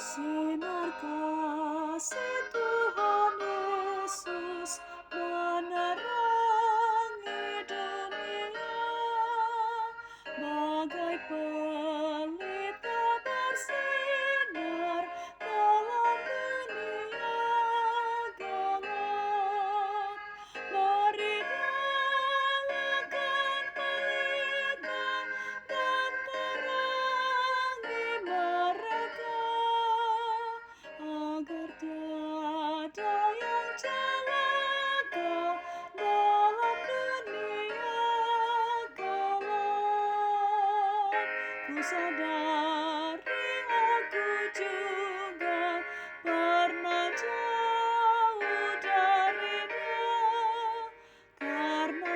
Sinar kasih Tuhan Yesus menerangi dunia, bagai pelita bersinar dalam dunia gelap. Mari nyalakan pelita dan terangi mereka, agar tiada yang celaka dalam dunia gelap. Ku sadari aku juga pernah jauh darinya, karena